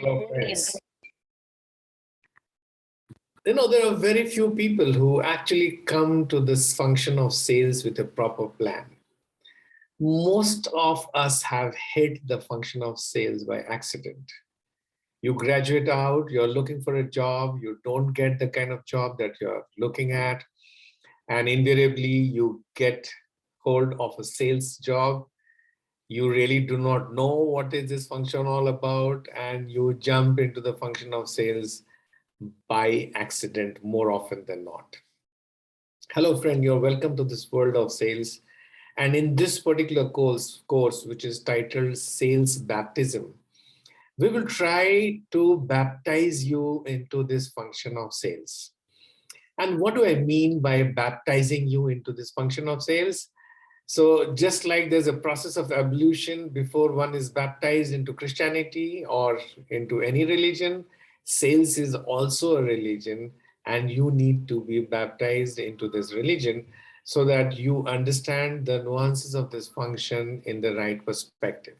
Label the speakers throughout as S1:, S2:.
S1: Hello, friends. There are very few people who actually come to this function of sales with a proper plan. Most of us have hit the function of sales by accident. You graduate out, you're looking for a job, you don't get the kind of job that you're looking at, and invariably you get hold of a sales job. You really do not know what is this function all about, and you jump into the function of sales by accident more often than not. Hello, friend, you're welcome to this world of sales. And in this particular course, which is titled Sales Baptism, we will try to baptize you into this function of sales. And what do I mean by baptizing you into this function of sales? So just like there's a process of evolution before one is baptized into Christianity or into any religion, sales is also a religion, and you need to be baptized into this religion so that you understand the nuances of this function in the right perspective.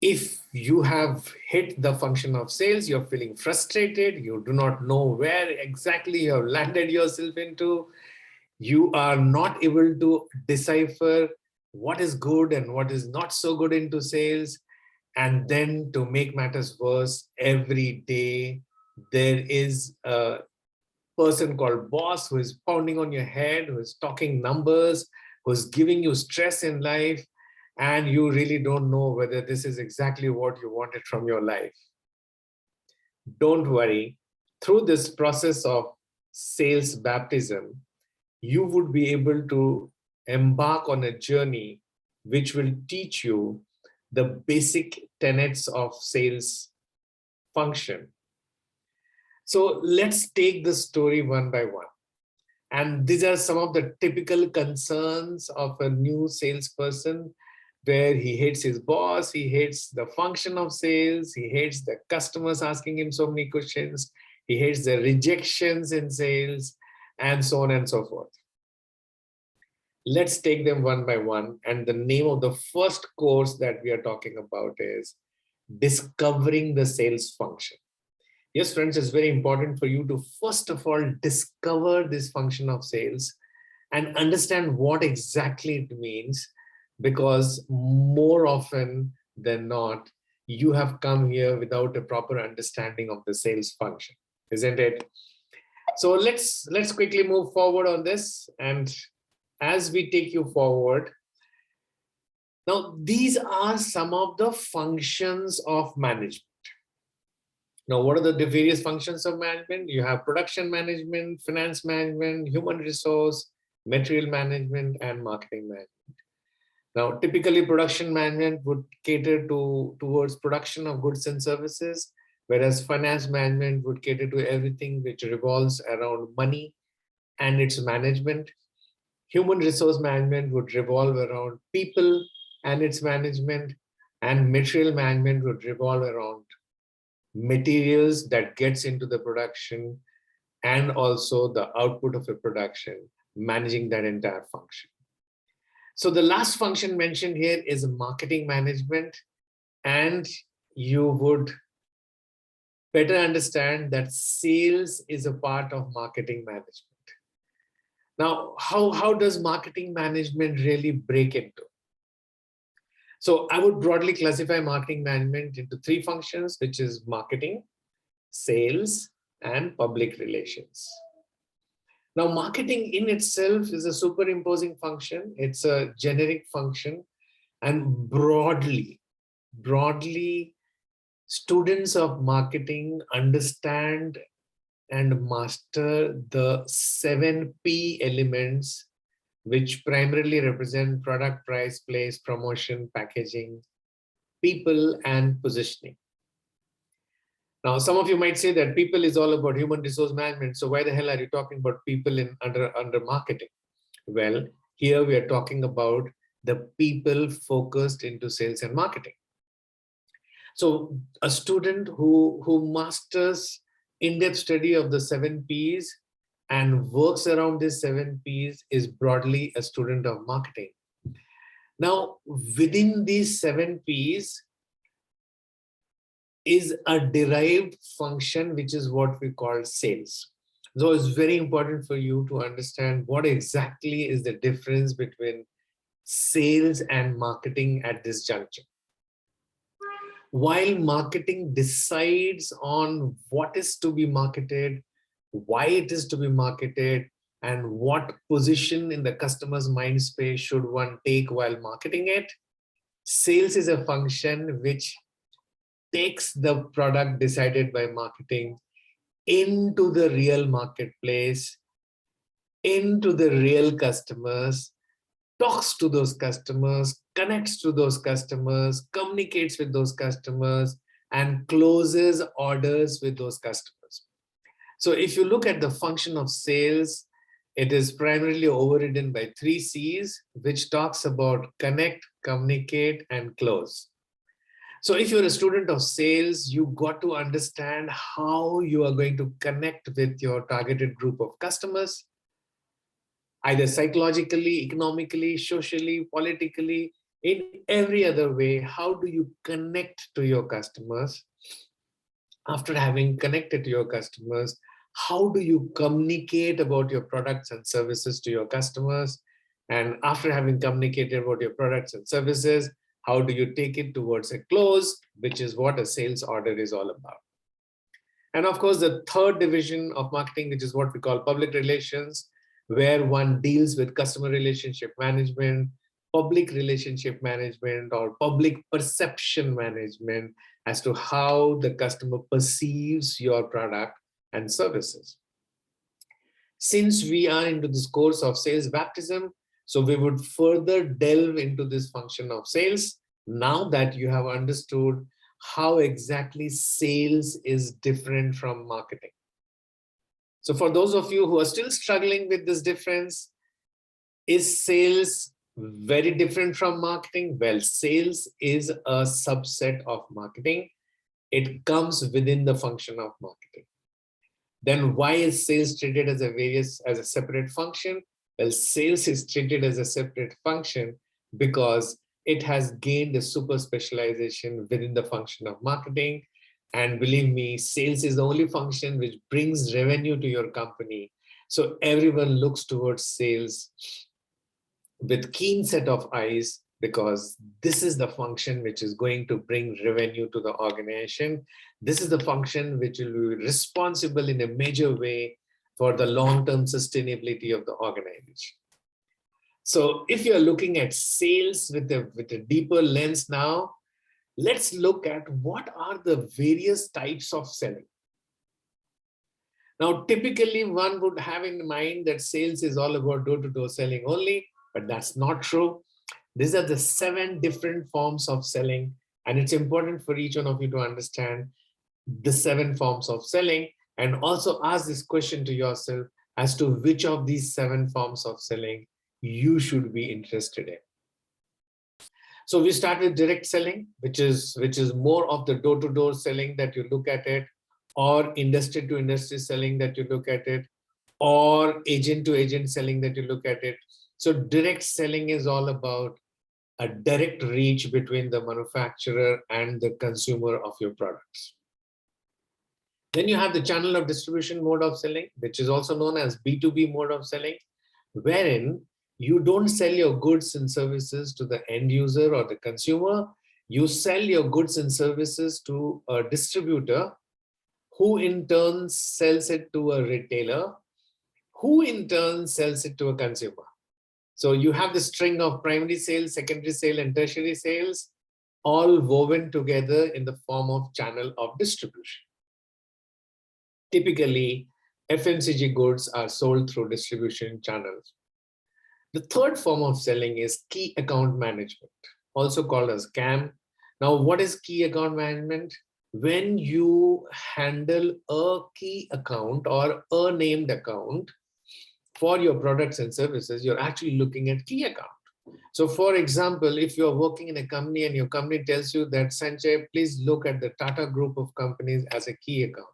S1: If you have hit the function of sales, you're feeling frustrated, you do not know where exactly you have landed yourself into, you are not able to decipher what is good and what is not so good into sales. And then to make matters worse, every day there is a person called boss who is pounding on your head, who is talking numbers, who is giving you stress in life, and you really don't know whether this is exactly what you wanted from your life. Don't worry. Through this process of sales baptism, you would be able to embark on a journey which will teach you the basic tenets of sales function. So let's take the story one by one. And these are some of the typical concerns of a new salesperson, where he hates his boss, he hates the function of sales, he hates the customers asking him so many questions, he hates the rejections in sales, and so on and so forth. Let's take them one by one. And the name of the first course that we are talking about is Discovering the Sales Function. Yes, friends, it's very important for you to first of all discover this function of sales and understand what exactly it means, because more often than not, you have come here without a proper understanding of the sales function, isn't it? So let's quickly move forward on this. And as we take you forward, now these are some of the functions of management. Now, what are the various functions of management? You have production management, finance management, human resource, material management, and marketing management. Now, typically production management would cater towards production of goods and services, whereas finance management would cater to everything which revolves around money and its management. Human resource management would revolve around people and its management, and material management would revolve around materials that gets into the production and also the output of a production, managing that entire function. So the last function mentioned here is marketing management, and you would better understand that sales is a part of marketing management. Now, how does marketing management really break into? So I would broadly classify marketing management into three functions, which is marketing, sales, and public relations. Now, marketing in itself is a superimposing function. It's a generic function, and broadly, students of marketing understand and master the 7P elements, which primarily represent product, price, place, promotion, packaging, people, and positioning. Now, some of you might say that people is all about human resource management. So why the hell are you talking about people under marketing? Well, here we are talking about the people focused into sales and marketing. So a student who masters in-depth study of the 7Ps and works around these 7Ps is broadly a student of marketing. Now, within these 7Ps, is a derived function, which is what we call sales. So it's very important for you to understand what exactly is the difference between sales and marketing at this juncture. While marketing decides on what is to be marketed, why it is to be marketed, and what position in the customer's mind space should one take while marketing it, sales is a function which takes the product decided by marketing into the real marketplace, into the real customers, talks to those customers, connects to those customers, communicates with those customers, and closes orders with those customers. So if you look at the function of sales, it is primarily overridden by 3 C's, which talks about connect, communicate, and close. So if you're a student of sales, you got to understand how you are going to connect with your targeted group of customers, either psychologically, economically, socially, politically, in every other way. How do you connect to your customers? After having connected to your customers, how do you communicate about your products and services to your customers? And after having communicated about your products and services, how do you take it towards a close, which is what a sales order is all about. And of course, the third division of marketing, which is what we call public relations, where one deals with customer relationship management, public relationship management, or public perception management as to how the customer perceives your product and services. Since we are into this course of sales baptism, so we would further delve into this function of sales now that you have understood how exactly sales is different from marketing. So for those of you who are still struggling with this difference, is sales very different from marketing? Well, sales is a subset of marketing. It comes within the function of marketing. Then why is sales treated as a separate function? Well, sales is treated as a separate function because it has gained a super specialization within the function of marketing. And believe me, sales is the only function which brings revenue to your company. So everyone looks towards sales with keen set of eyes, because this is the function which is going to bring revenue to the organization. This is the function which will be responsible in a major way for the long-term sustainability of the organization. So if you're looking at sales with a deeper lens now, let's look at what are the various types of selling. Now, typically one would have in mind that sales is all about door-to-door selling only, but that's not true. These are the 7 different forms of selling, and it's important for each one of you to understand the 7 forms of selling, and also ask this question to yourself as to which of these 7 forms of selling you should be interested in. So we start with direct selling, which is more of the door-to-door selling that you look at it, or industry-to-industry selling that you look at it, or agent-to-agent selling that you look at it. So direct selling is all about a direct reach between the manufacturer and the consumer of your products. Then you have the channel of distribution mode of selling, which is also known as B2B mode of selling, wherein you don't sell your goods and services to the end user or the consumer. You sell your goods and services to a distributor, who in turn sells it to a retailer, who in turn sells it to a consumer. So you have the string of primary sales, secondary sale, and tertiary sales, all woven together in the form of channel of distribution. Typically, FMCG goods are sold through distribution channels. The third form of selling is key account management, also called as CAM. Now, what is key account management? When you handle a key account or a named account for your products and services, you're actually looking at key account. So for example, if you're working in a company and your company tells you that, Sanjay, please look at the Tata group of companies as a key account.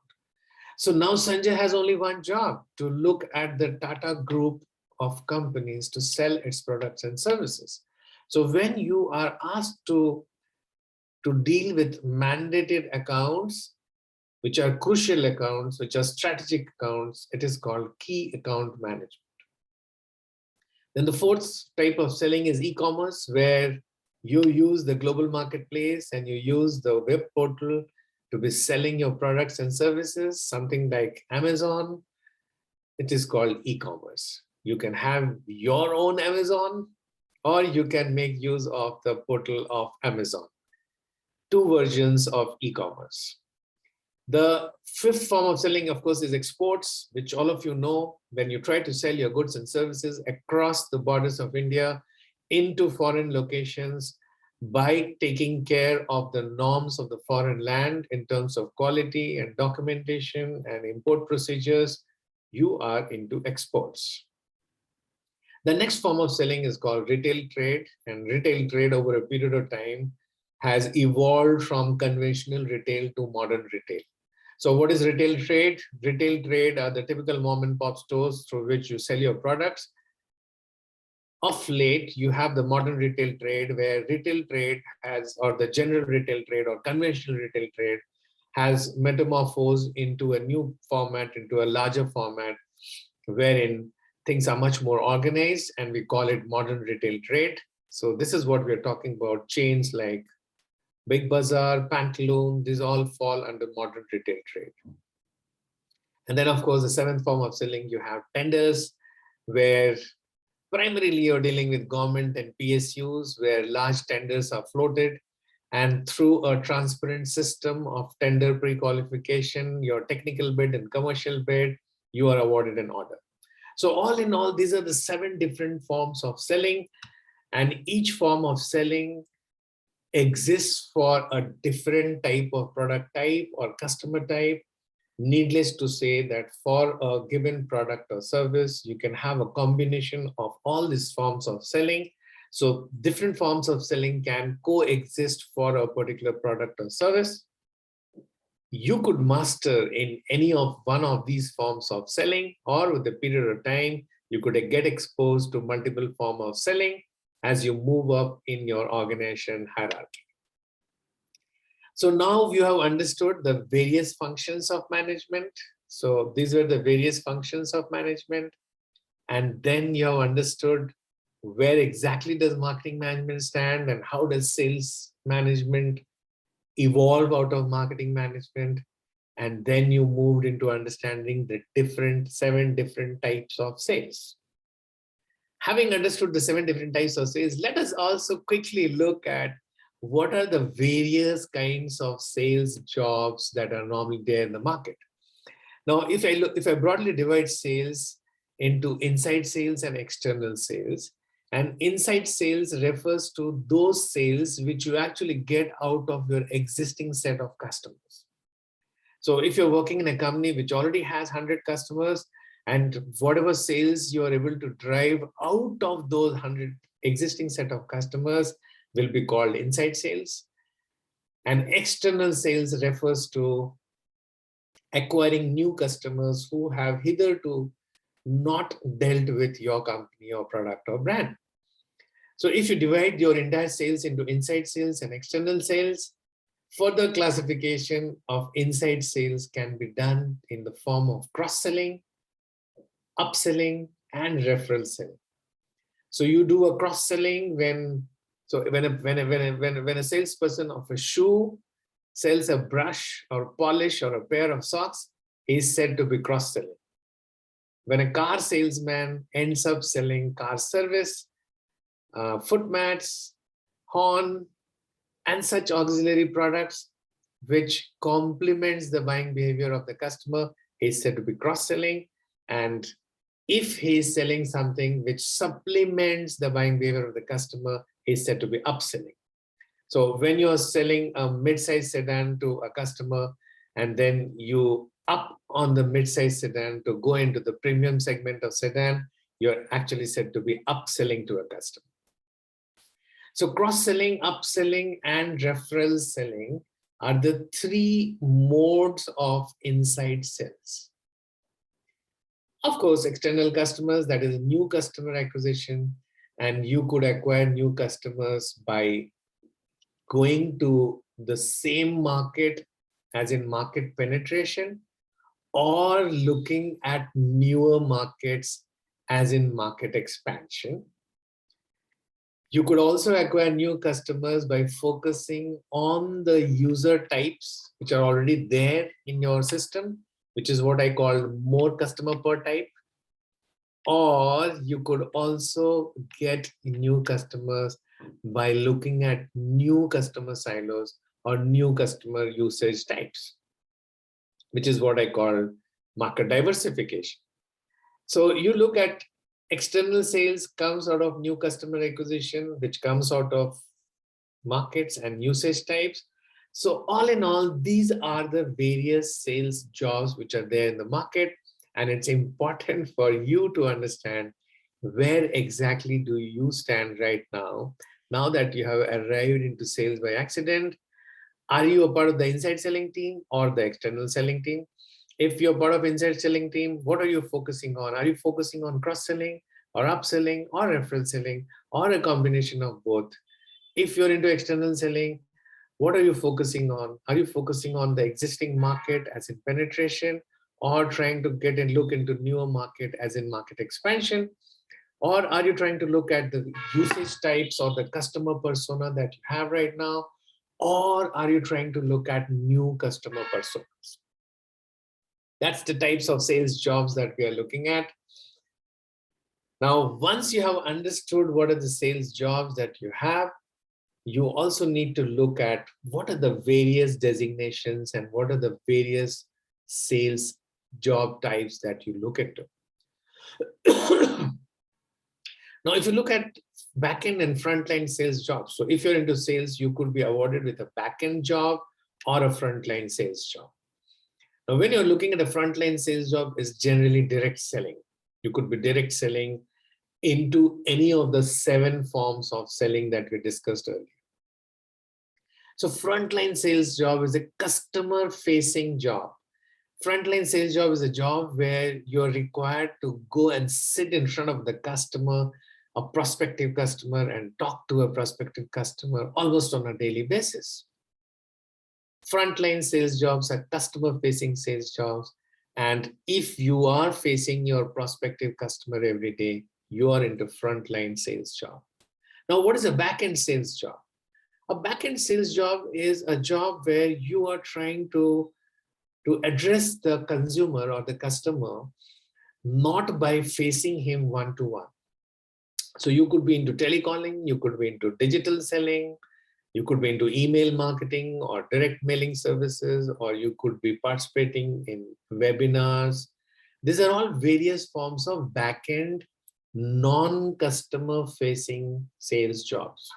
S1: So now Sanjay has only one job: to look at the Tata group of companies to sell its products and services. So when you are asked to to deal with mandated accounts, which are crucial accounts, which are strategic accounts. It is called key account management. Then the fourth type of selling is e-commerce, where you use the global marketplace and you use the web portal to be selling your products and services, something like Amazon. It is called e-commerce. You can have your own Amazon, or you can make use of the portal of Amazon. Two versions of e-commerce. The fifth form of selling, of course, is exports, which all of you know. When you try to sell your goods and services across the borders of India into foreign locations by taking care of the norms of the foreign land in terms of quality and documentation and import procedures, you are into exports. The next form of selling is called retail trade, and retail trade over a period of time has evolved from conventional retail to modern retail. So what is retail trade? Retail trade are the typical mom and pop stores through which you sell your products. Of late, you have the modern retail trade, where retail trade has, or the general retail trade or conventional retail trade has metamorphosed into a new format, into a larger format, wherein things are much more organized, and we call it modern retail trade. So this is what we're talking about. Chains like Big Bazaar, Pantaloon, these all fall under modern retail trade. And then, of course, the seventh form of selling, you have tenders, where primarily you're dealing with government and PSUs, where large tenders are floated. And through a transparent system of tender pre-qualification, your technical bid and commercial bid, you are awarded an order. So all in all, these are the 7 different forms of selling, and each form of selling exists for a different type of product type or customer type. Needless to say that for a given product or service, you can have a combination of all these forms of selling. So different forms of selling can coexist for a particular product or service. You could master in any of one of these forms of selling, or with a period of time, you could get exposed to multiple forms of selling as you move up in your organization hierarchy. So now you have understood the various functions of management. So these were the various functions of management. And then you have understood where exactly does marketing management stand, and how does sales management evolve out of marketing management. And then you moved into understanding the 7 different types of sales. Having understood the 7 different types of sales, let us also quickly look at what are the various kinds of sales jobs that are normally there in the market. Now, if I broadly divide sales into inside sales and external sales, and inside sales refers to those sales which you actually get out of your existing set of customers. So if you're working in a company which already has 100 customers, and whatever sales you are able to drive out of those 100 existing set of customers will be called inside sales. And external sales refers to acquiring new customers who have hitherto not dealt with your company or product or brand. So if you divide your entire sales into inside sales and external sales, further classification of inside sales can be done in the form of cross-selling, upselling, and referral selling. So you do a cross-selling when a salesperson of a shoe sells a brush or polish or a pair of socks, is said to be cross-selling. When a car salesman ends up selling car service, foot mats, horn, and such auxiliary products which complements the buying behavior of the customer, is said to be cross-selling. And if he is selling something which supplements the buying behavior of the customer, is said to be upselling. So when you're selling a mid-size sedan to a customer, and then you up on the mid-size sedan to go into the premium segment of sedan, you're actually said to be upselling to a customer. So cross-selling, upselling, and referral selling are the 3 modes of inside sales. Of course, external customers, that is new customer acquisition, and you could acquire new customers by going to the same market as in market penetration, or looking at newer markets as in market expansion. You could also acquire new customers by focusing on the user types which are already there in your system, which is what I call more customer per type. Or you could also get new customers by looking at new customer silos or new customer usage types, which is what I call market diversification. So you look at external sales comes out of new customer acquisition, which comes out of markets and usage types. So all in all, these are the various sales jobs which are there in the market. And it's important for you to understand where exactly do you stand right now that you have arrived into sales by accident. Are you a part of the inside selling team or the external selling team? If you're part of inside selling team, what are you focusing on? Are you focusing on cross-selling or upselling or referral selling or a combination of both? If you're into external selling, what are you focusing on? Are you focusing on the existing market as in penetration, or trying to get and look into newer market as in market expansion? Or are you trying to look at the usage types or the customer persona that you have right now? Or are you trying to look at new customer personas? That's the types of sales jobs that we are looking at. Now, once you have understood what are the sales jobs that you have, you also need to look at what are the various designations and what are the various sales job types that you look into. Now, if you look at backend and frontline sales jobs, so if you're into sales, you could be awarded with a backend job or a frontline sales job. Now, when you're looking at a frontline sales job, is generally direct selling. You could be direct selling into any of the 7 forms of selling that we discussed earlier. So frontline sales job is a customer facing job. Frontline sales job is a job where you're required to go and sit in front of the customer, a prospective customer, and talk to a prospective customer almost on a daily basis. Frontline sales jobs are customer facing sales jobs. And if you are facing your prospective customer every day, you are into frontline sales job. Now, what is a back-end sales job? A back-end sales job is a job where you are trying to address the consumer or the customer, not by facing him one-to-one. So you could be into telecalling, you could be into digital selling, you could be into email marketing or direct mailing services, or you could be participating in webinars. These are all various forms of back-end, non-customer facing sales jobs.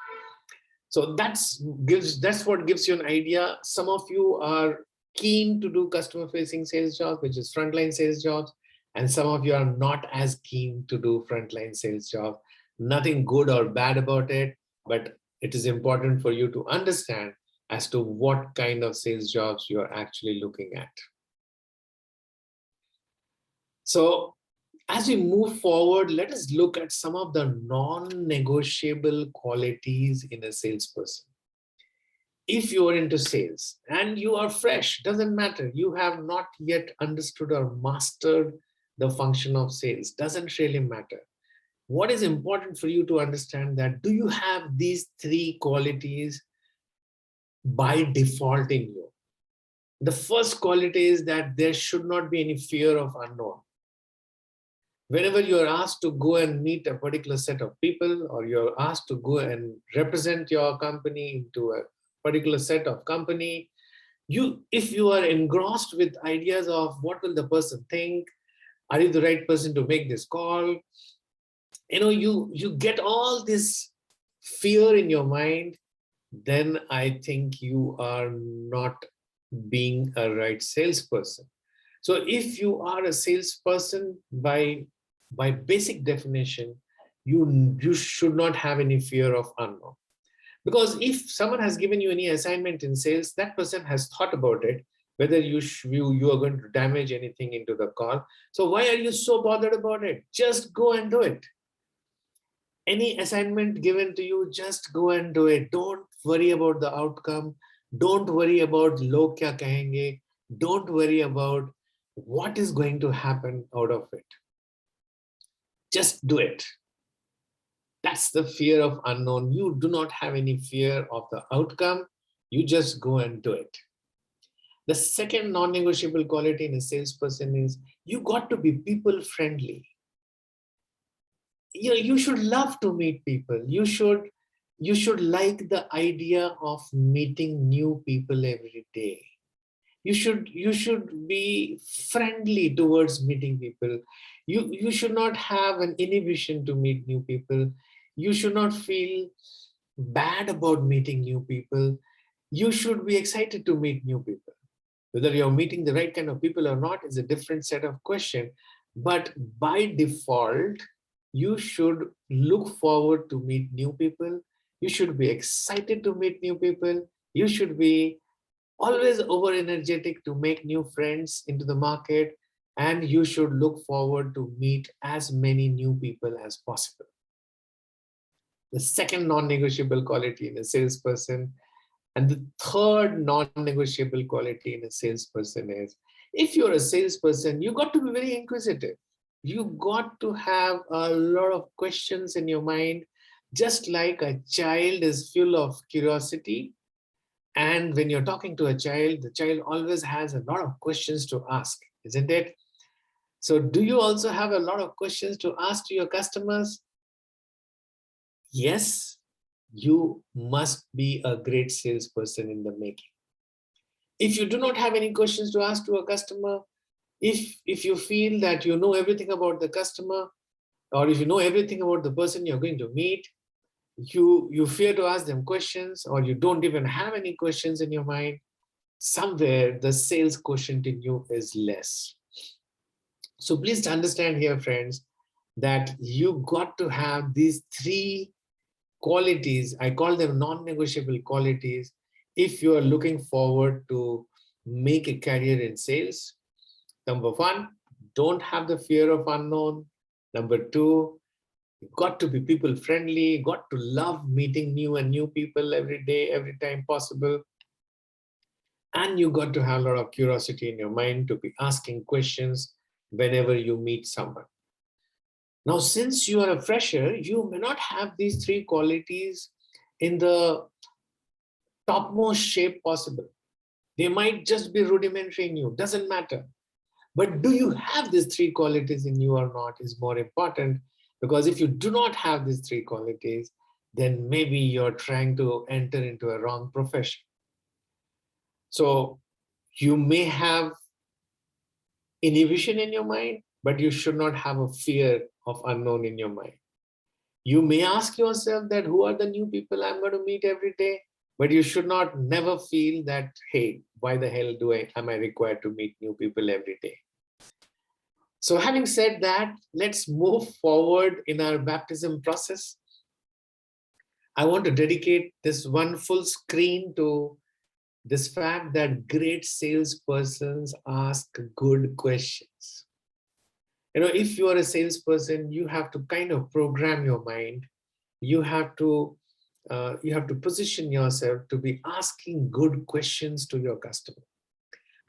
S1: So that's what gives you an idea. Some of you are keen to do customer facing sales jobs, which is frontline sales jobs, and some of you are not as keen to do frontline sales jobs. Nothing good or bad about it, but it is important for you to understand as to what kind of sales jobs you are actually looking at. So as we move forward, let us look at some of the non-negotiable qualities in a salesperson. If you are into sales and you are fresh, doesn't matter. You have not yet understood or mastered the function of sales, doesn't really matter. What is important for you to understand that, do you have these 3 qualities by default in you? The first quality is that there should not be any fear of unknown. Whenever you're asked to go and meet a particular set of people, or you're asked to go and represent your company into a particular set of company, if you are engrossed with ideas of what will the person think, are you the right person to make this call? You get all this fear in your mind, then I think you are not being a right salesperson. So if you are a salesperson, by basic definition, you should not have any fear of unknown. Because if someone has given you any assignment in sales, that person has thought about it, whether you are going to damage anything into the call. So why are you so bothered about it? Just go and do it. Any assignment given to you, just go and do it. Don't worry about the outcome. Don't worry about log kya kahenge. Don't worry about what is going to happen out of it. Just do it. That's the fear of unknown. You do not have any fear of the outcome. You just go and do it. The second non-negotiable quality in a salesperson is you got to be people friendly. You should love to meet people. You should like the idea of meeting new people every day. You should be friendly towards meeting people. You should not have an inhibition to meet new people. You should not feel bad about meeting new people. You should be excited to meet new people. Whether you're meeting the right kind of people or not is a different set of question. But by default, you should look forward to meet new people. You should be excited to meet new people. You should be always over energetic to make new friends into the market. And you should look forward to meet as many new people as possible. The second non-negotiable quality in a salesperson. And the third non-negotiable quality in a salesperson is, if you're a salesperson, you got to be very inquisitive. You got to have a lot of questions in your mind, just like a child is full of curiosity. And when you're talking to a child, the child always has a lot of questions to ask, isn't it? So do you also have a lot of questions to ask to your customers? Yes, you must be a great salesperson in the making. If you do not have any questions to ask to a customer, if you feel that you know everything about the customer, or if you know everything about the person you're going to meet, you fear to ask them questions, or you don't even have any questions in your mind, somewhere the sales quotient in you is less. So please understand here, friends, that you got to have these three qualities. I call them non-negotiable qualities. If you are looking forward to make a career in sales, number one, don't have the fear of unknown. Number two, you got to be people friendly, got to love meeting new people every day, every time possible. And you got to have a lot of curiosity in your mind to be asking questions whenever you meet someone. Now, since you are a fresher, you may not have these three qualities in the topmost shape possible. They might just be rudimentary in you, doesn't matter. But do you have these three qualities in you or not is more important, because if you do not have these three qualities, then maybe you're trying to enter into a wrong profession. So you may have inhibition in your mind, but you should not have a fear of unknown in your mind. You may ask yourself that who are the new people I'm going to meet every day, but you should not never feel that, hey, why the hell am I required to meet new people every day? So having said that, let's move forward in our baptism process. I want to dedicate this one full screen to this fact that great salespersons ask good questions. You know, if you are a salesperson, you have to kind of program your mind. You have to position yourself to be asking good questions to your customer.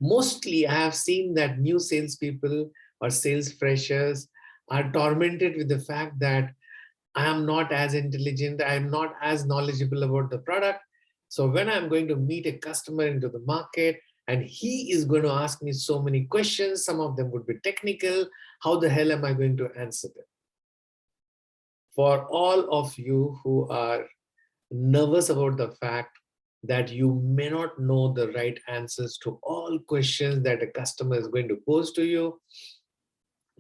S1: Mostly, I have seen that new salespeople or sales freshers are tormented with the fact that I am not as intelligent, I am not as knowledgeable about the product. So when I'm going to meet a customer into the market and he is going to ask me so many questions, some of them would be technical, how the hell am I going to answer them? For all of you who are nervous about the fact that you may not know the right answers to all questions that a customer is going to pose to you,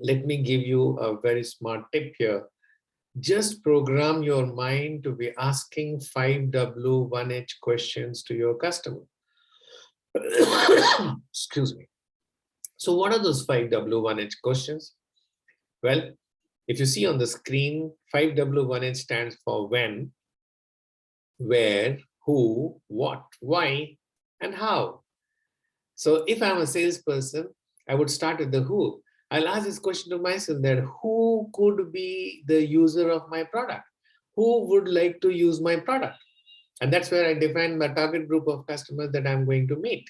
S1: let me give you a very smart tip here. Just program your mind to be asking 5W1H questions to your customer. Excuse me. So what are those 5W1H questions? Well, if you see on the screen, 5W1H stands for when, where, who, what, why, and how. So if I'm a salesperson, I would start with the who. I'll ask this question to myself, that who could be the user of my product? Who would like to use my product? And that's where I define my target group of customers that I'm going to meet.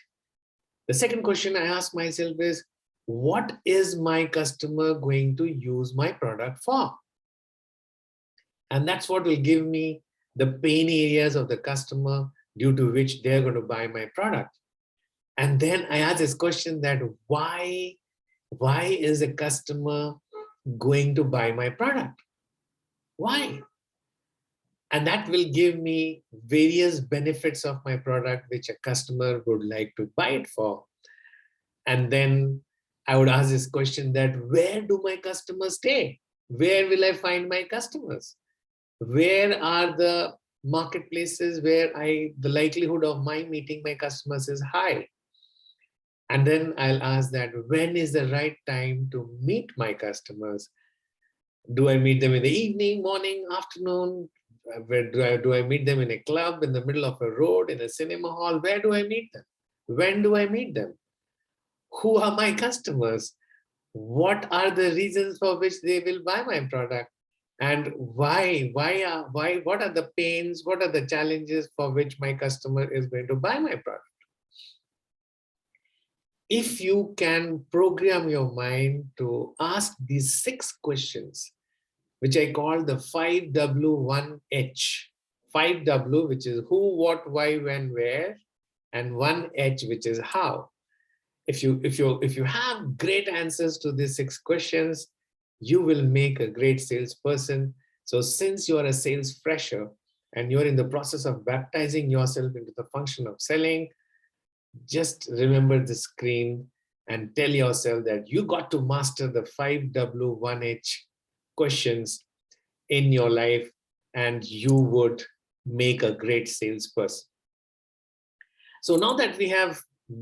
S1: The second question I ask myself is, what is my customer going to use my product for? And that's what will give me the pain areas of the customer due to which they're going to buy my product. And then I ask this question that why is a customer going to buy my product? Why? And that will give me various benefits of my product which a customer would like to buy it for. And then I would ask this question that where do my customers stay? Where will I find my customers? Where are the marketplaces where the likelihood of my meeting my customers is high? And then I'll ask that when is the right time to meet my customers? Do I meet them in the evening, morning, afternoon? Where do I meet them in a club, in the middle of a road, in a cinema hall? Where do I meet them? When do I meet them? Who are my customers? What are the reasons for which they will buy my product? And why? What are the pains? What are the challenges for which my customer is going to buy my product? If you can program your mind to ask these 6 questions, which I call the 5W1H. 5W, which is who, what, why, when, where, and 1H, which is how. If you have great answers to these 6 questions, you will make a great salesperson. So since you are a sales fresher and you're in the process of baptizing yourself into the function of selling, just remember the screen and tell yourself that you got to master the 5W1H questions in your life and you would make a great salesperson. So now that we have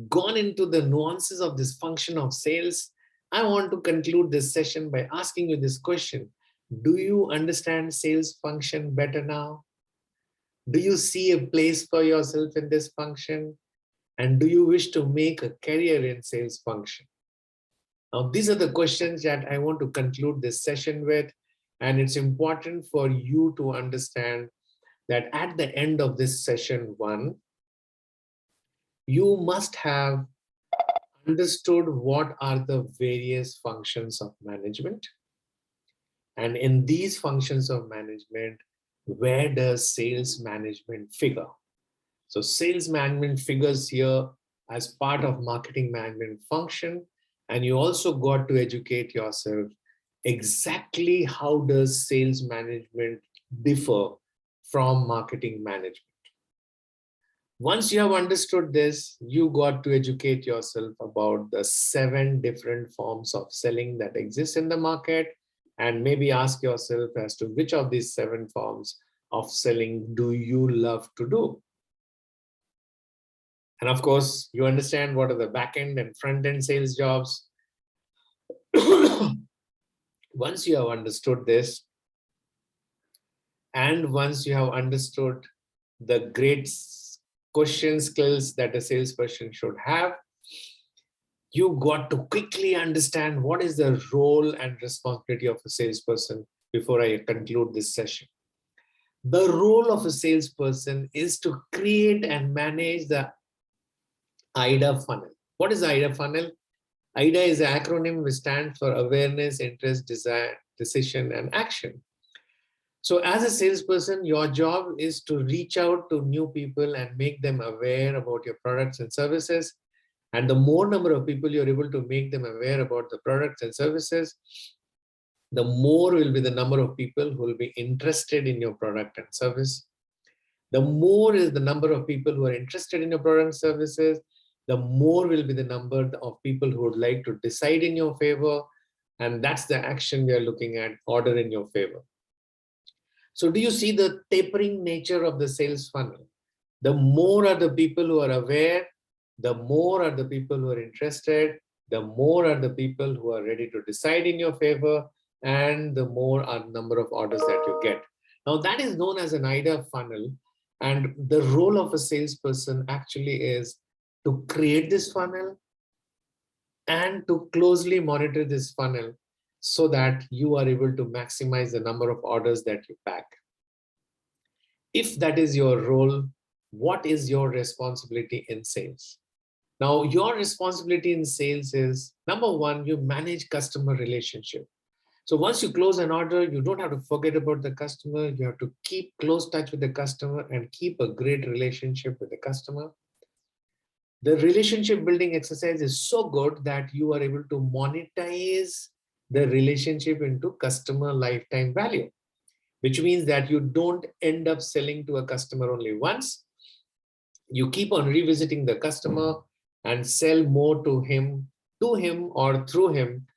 S1: gone into the nuances of this function of sales, I want to conclude this session by asking you this question. Do you understand sales function better now? Do you see a place for yourself in this function? And do you wish to make a career in sales function? Now, these are the questions that I want to conclude this session with. And it's important for you to understand that at the end of this session 1, you must have understood what are the various functions of management. And in these functions of management, where does sales management figure? So sales management figures here as part of marketing management function. And you also got to educate yourself exactly how does sales management differ from marketing management. Once you have understood this, you got to educate yourself about the 7 different forms of selling that exist in the market, and maybe ask yourself as to which of these 7 forms of selling do you love to do. And of course, you understand what are the back-end and front-end sales jobs. Once you have understood this, and once you have understood the great question skills that a salesperson should have, you got to quickly understand what is the role and responsibility of a salesperson before I conclude this session. The role of a salesperson is to create and manage the IDA funnel. What is the IDA funnel? IDA is an acronym which stands for awareness, interest, desire, decision, and action. So as a salesperson, your job is to reach out to new people and make them aware about your products and services. And the more number of people you're able to make them aware about the products and services, the more will be the number of people who will be interested in your product and service. The more is the number of people who are interested in your product and services, the more will be the number of people who would like to decide in your favor. And that's the action we are looking at, order in your favor. So do you see the tapering nature of the sales funnel? The more are the people who are aware, the more are the people who are interested, the more are the people who are ready to decide in your favor, and the more are the number of orders that you get. Now that is known as an IDA funnel. And the role of a salesperson actually is to create this funnel and to closely monitor this funnel so that you are able to maximize the number of orders that you pack. If that is your role, what is your responsibility in sales? Now, your responsibility in sales is, number one, you manage customer relationship. So once you close an order, you don't have to forget about the customer. You have to keep close touch with the customer and keep a great relationship with the customer. The relationship building exercise is so good that you are able to monetize the relationship into customer lifetime value, which means that you don't end up selling to a customer only once. You keep on revisiting the customer and sell more to him or through him,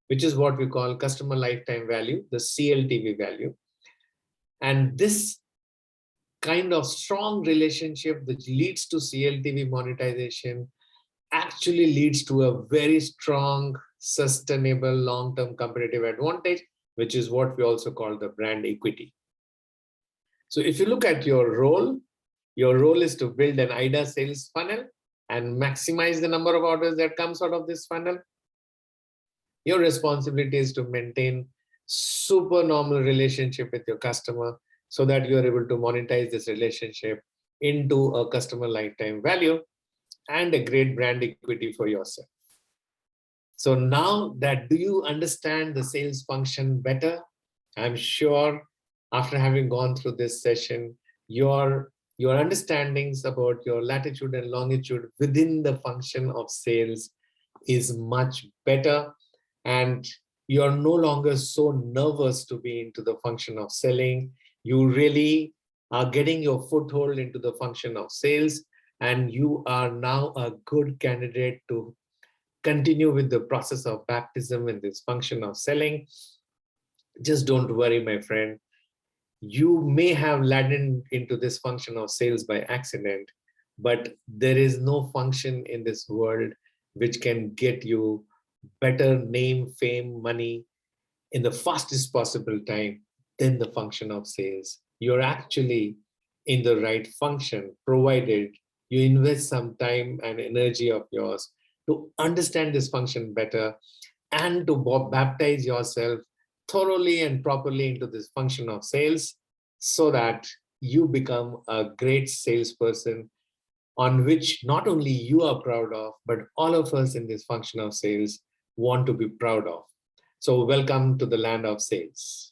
S1: which is what we call customer lifetime value, the CLTV value. And this kind of strong relationship which leads to CLTV monetization actually leads to a very strong, sustainable, long-term competitive advantage, which is what we also call the brand equity. So if you look at your role is to build an IDA sales funnel and maximize the number of orders that comes out of this funnel. Your responsibility is to maintain super normal relationship with your customer so that you are able to monetize this relationship into a customer lifetime value and a great brand equity for yourself. So now that, do you understand the sales function better? I'm sure after having gone through this session, your understandings about your latitude and longitude within the function of sales is much better. And you're no longer so nervous to be into the function of selling. You really are getting your foothold into the function of sales, and you are now a good candidate to continue with the process of baptism in this function of selling. Just don't worry, my friend. You may have landed into this function of sales by accident, but there is no function in this world which can get you better name, fame, money in the fastest possible time than the function of sales. You're actually in the right function, provided you invest some time and energy of yours to understand this function better and to baptize yourself thoroughly and properly into this function of sales, so that you become a great salesperson on which not only you are proud of, but all of us in this function of sales want to be proud of. So welcome to the land of sales.